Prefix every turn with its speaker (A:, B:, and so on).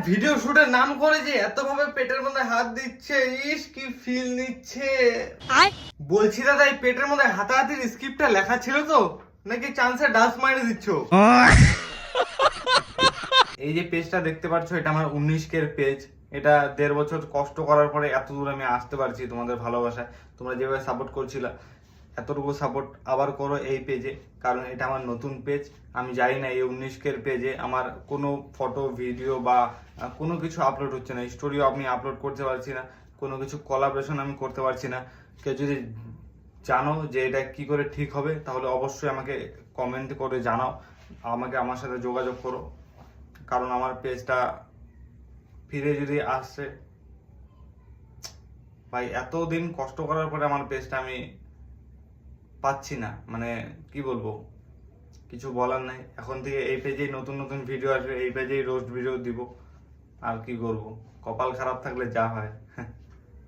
A: Video শুটের নাম করে যে এত ভাবে পেটের মধ্যে হাত দিচ্ছে, ইস কি ফিল নিচ্ছে। বলছি দাদা, এই পেটের মধ্যে হাতাহাতির স্ক্রিপ্টটা লেখা ছিল তো, নাকি চান্সে ডাস্ট মারি দিচ্ছ? এই যে পেজটা দেখতে পাচ্ছ, এটা আমার 19 এর পেজ। এটা 1.5 বছর কষ্ট করার পরে এত দূর আমি আসতে পারছি তোমাদের ভালোবাসায়। তোমরা যেভাবে সাপোর্ট করছিলা, এতটুকু সাপোর্ট আবার করো এই পেজে, কারণ এটা আমার নতুন পেজ। আমি জানি না এই 19 এর পেজে আমার কোনো ফটো ভিডিও বা কোনো কিছু আপলোড হচ্ছে না, স্টোরিও আমি আপলোড করতে পারছি না, কোনো কিছু কোলাবোরেশন আমি করতে পারছি না। কেউ যদি জানো যে এটা কি করে ঠিক হবে, তাহলে অবশ্যই আমাকে কমেন্ট করে জানাও, আমার সাথে যোগাযোগ করো, কারণ আমার পেজটা ফিরে যদি আসে, ভাই এতদিন কষ্ট করার পরে আমার পেজটা আমি পাচ্ছি না, মানে কি বলবো, কিছু বলার নাই। এখন থেকে এই পেজেই নতুন নতুন ভিডিও আসবে, এই পেজেই রোস্ট ভিডিও দিব, আর কি করবো, কপাল খারাপ থাকলে যা হয়।